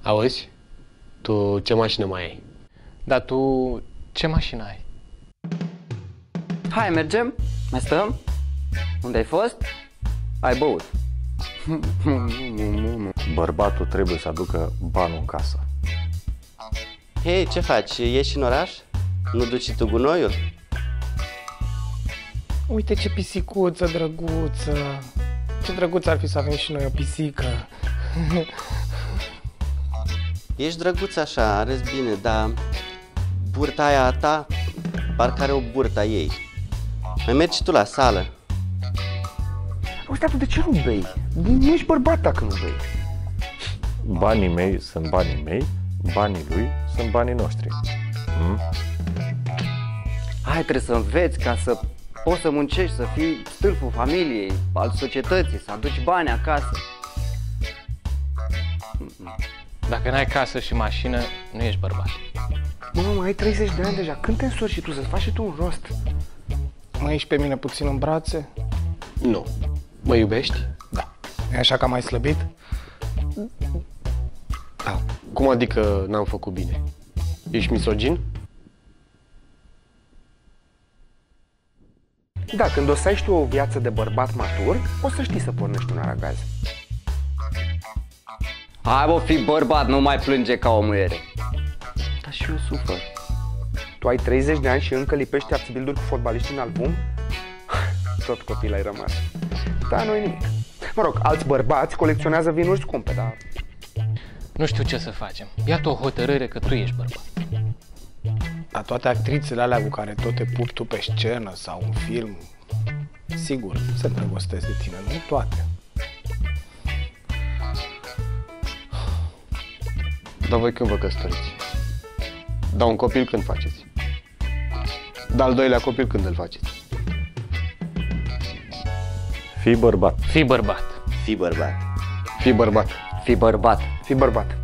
Auzi? Tu ce mașină mai ai? Dar tu ce mașină ai? Hai, mergem? Mai stăm? Unde ai fost? Ai băut? Bărbatul trebuie să aducă banul în casă. Hei, ce faci? Ieși în oraș? Nu duci tu gunoiul? Uite ce pisicuță drăguță. Ce drăguț ar fi să avem și noi o pisică. Ești drăguț așa, arăți bine, dar burta aia a ta parcă are o burtă a ei. Mai mergi și tu la sală? Auzi, dar tu de ce nu bei? Nu ești bărbat dacă nu bei. Banii mei sunt banii mei, banii lui sunt banii noștri. Hai, trebuie să înveți ca să poți să muncești, să fii stâlpul familiei, al societății, să aduci bani acasă. Dacă n-ai casă și mașină, nu ești bărbat. Mă, ai 30 de ani deja, când te însori și tu să-ți faci și tu un rost? Mă ieși pe mine puțin în brațe? Nu. Mă iubești? Da. E așa că am mai slăbit? Da. Cum adică n-am făcut bine? Ești misogin? Da, când o să ai și tu o viață de bărbat matur, o să știi să pornești un aragaz. Hai, bă, fii bărbat, nu mai plânge ca o muiere. Dar și eu sufăr. Tu ai 30 de ani și încă lipești abțibilduri cu fotbaliști în album? Tot copil ai rămas. Da, nu-i nimic. Mă rog, alți bărbați colecționează vinuri scumpe, dar... Nu știu ce să facem. Ia-te o hotărâre că tu ești bărbat. Dar toate actrițele alea cu care tot te pupi tu pe scenă sau un film, sigur, se îndrăgostesc de tine, nu toate. Dar voi când vă căsătoriți? Dar un copil când faceți? Dar al doilea copil când îl faceți? Fii bărbat. Fii bărbat. Fii bărbat. Fii bărbat. Fii bărbat. Fii bărbat.